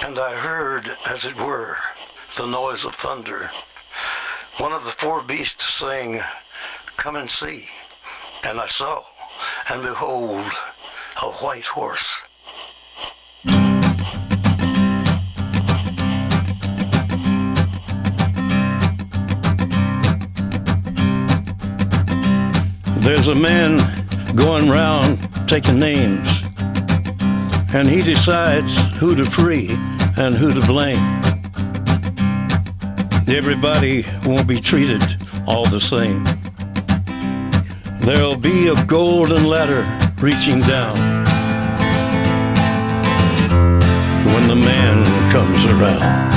And I heard, as it were, the noise of thunder. One of the four beasts saying, "Come and see." And I saw, and behold, a white horse. There's a man going round taking names, and he decides who to free and who to blame. Everybody won't be treated all the same. There'll be a golden ladder reaching down when the man comes around.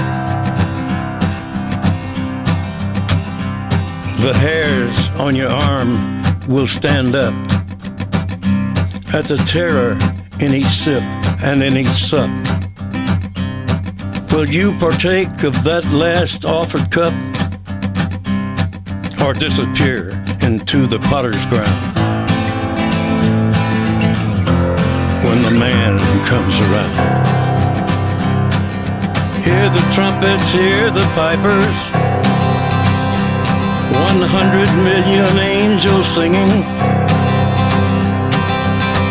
The hairs on your arm will stand up at the terror in each sip and in each sup. Will you partake of that last offered cup, or disappear into the potter's ground when the man comes around? Hear the trumpets, hear the pipers, 100 million angels singing.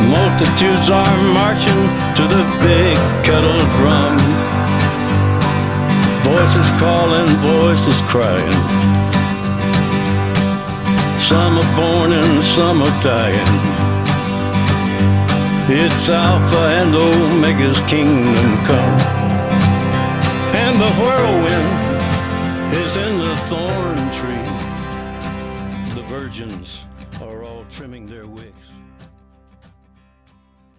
Multitudes are marching to the big kettle drum. Voices calling, voices crying. Some are born and some are dying. It's Alpha and Omega's kingdom come. And the whirlwind is in the thorn tree. The virgins